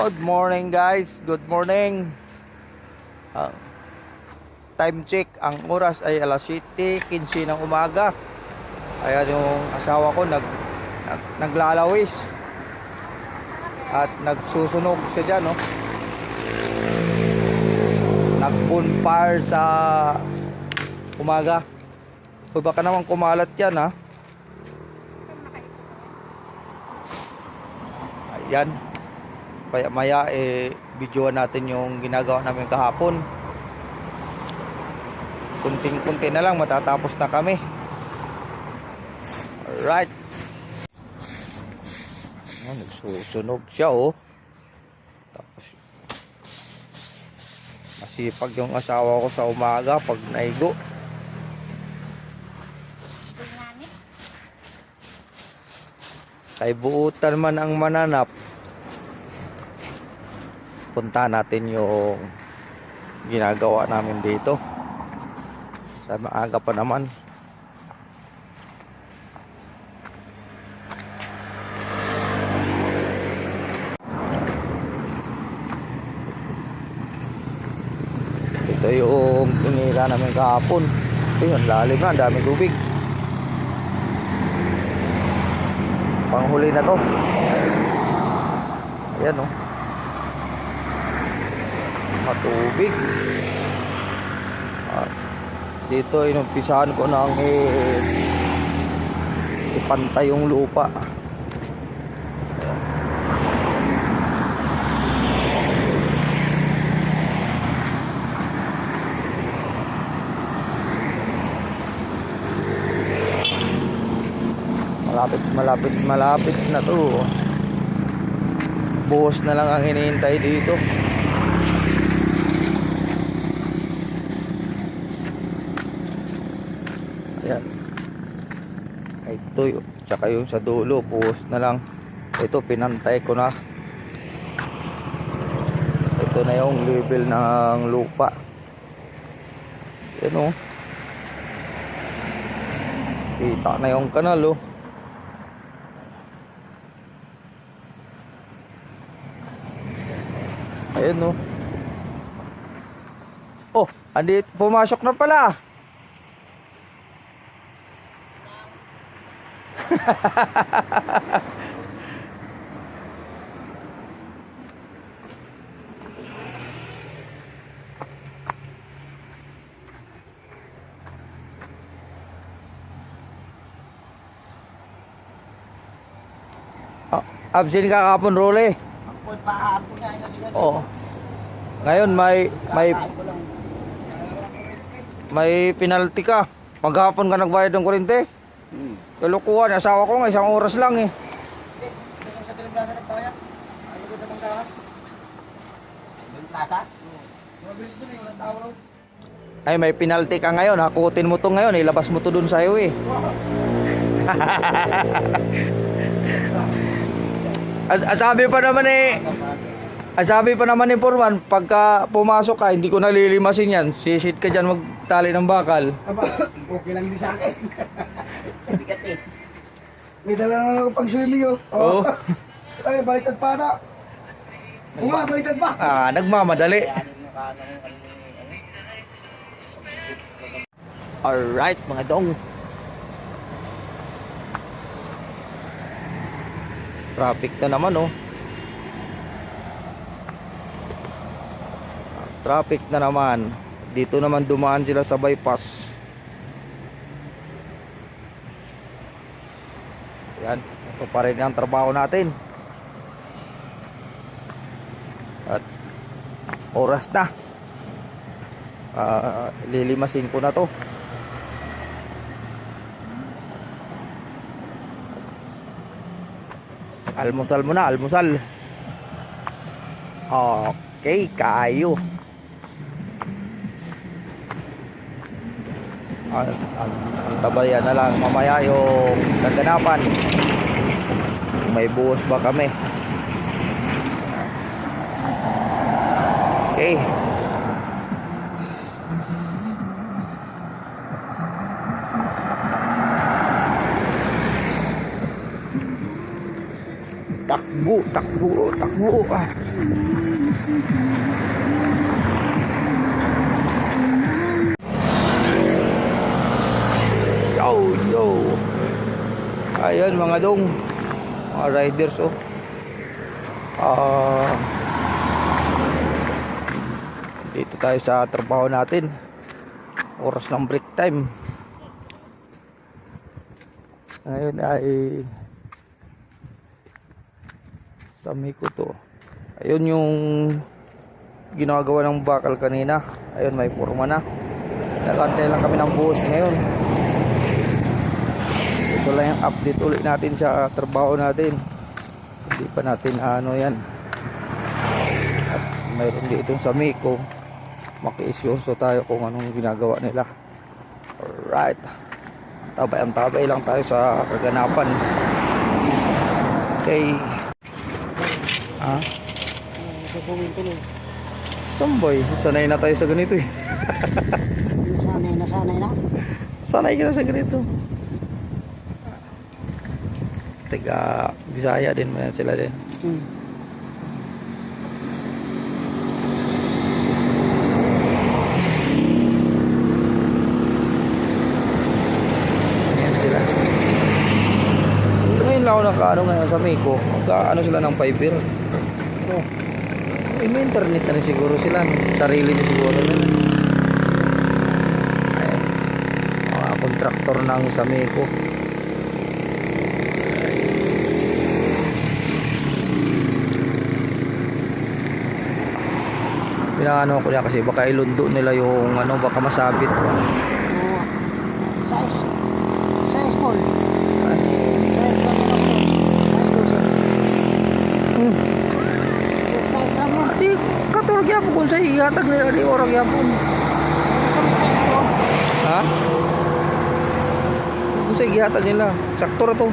Good morning guys, good morning. Ah, time check, ang oras ay alas 7:15 ng umaga. Ayan yung asawa ko naglalawis at nagsusunog siya dyan, no? Nag-bonfire sa umaga. Kung baka naman kumalat yan, ha? Ayan. Kaya maya videoan natin yung ginagawa namin kahapon. Kunting-kunti na lang matatapos na kami. Alright. Nagsusunog siya, oh. Tapos masipag yung asawa ko sa umaga pag naigo. Kay buutan man ang mananap. Punta natin yung ginagawa namin dito. Sa maaga pa naman. Ito yung tinira namin kahapon. Ito yun, lalim na, daming tubig. Panghuli na to. Ayan, oh. Matubig. Dito inumpisahan ko nang ipantay yung lupa. Malapit na to. Buhos na lang ang hinihintay dito. Ayan. Ito yun. Tsaka yung sa dulo, buhos na lang. Ito pinantay ko na. Ito na yung level ng lupa. Ayan, oh. Kita na yung kanal, oh. Ayan, oh. Oh, andito, pumasok na pala. Absent ka kahapon, Role. Oh. Ngayon may penalty ka. Maghapon ka nagbayad ng kuryente. Kalukuhan, asawa ko nga isang oras lang, eh. Ay, may penalty ka ngayon. Hakutin mo to ngayon, ilabas mo to dun sa highway. Sabi pa naman ni Purman, pagka pumasok ka, hindi ko nalilimasin yan. Sisit ka dyan magtali ng bakal. Aba, okay lang din sa akin. Bigat, eh. May dala na lang ako pang swimming, oh. Oo. Ay, baliktad pa na. Oo nga, baliktad pa. Nagmamadali. Alright, mga dong. Traffic na naman, oh. Traffic na naman. Dito naman dumaan sila sa bypass. Yan, ito pa rin ang trabaho natin. At oras na. Lilimasin ko na to. Almusal muna, almusal. Okay, kayo. Ang tabayan na lang mamaya yung kaganapan. May buhos ba kami? Okay. Takbo, takbo, takbo. Ah. Yo, yo. Ayan mga dong. Mga riders oh. Dito tayo sa trabaho natin. Oras ng break time. Ngayon ay sa Miko to. Ayun yung ginagawa ng bakal kanina. Ayun, may forma na. Nagantay lang kami ng buhos ngayon. Ito lang yung update ulit natin sa trabaho natin. Hindi pa natin ano yan. At mayroon dito sa Miko. Makiisyoso tayo kung anong ginagawa nila. Alright. Tabay lang tayo sa kaganapan. Okay. Ha? Tambay. Sanay na tayo sa ganito eh. Sanay na. Sanay ka na sa ganito. Taga Bisaya din man sila din. Ayan sila. Ngayon lang ako nakaano ngayon sa Miko. Ano sila ng fiber. Oh. May internet na rin siguro sila. Sarili na siguro nila. Ayan. Mga kontraktor ng sa Miko. Pinaano ko niya kasi baka ilundo nila yung ano, baka masabit. Size small. Size lang yan ako. Size 12. Size lang yan. Di katulog yapon kung sa ihatag nila di orag yapon. Basta may size to. Ha? Kung sa ihatag nila, sakto ra to.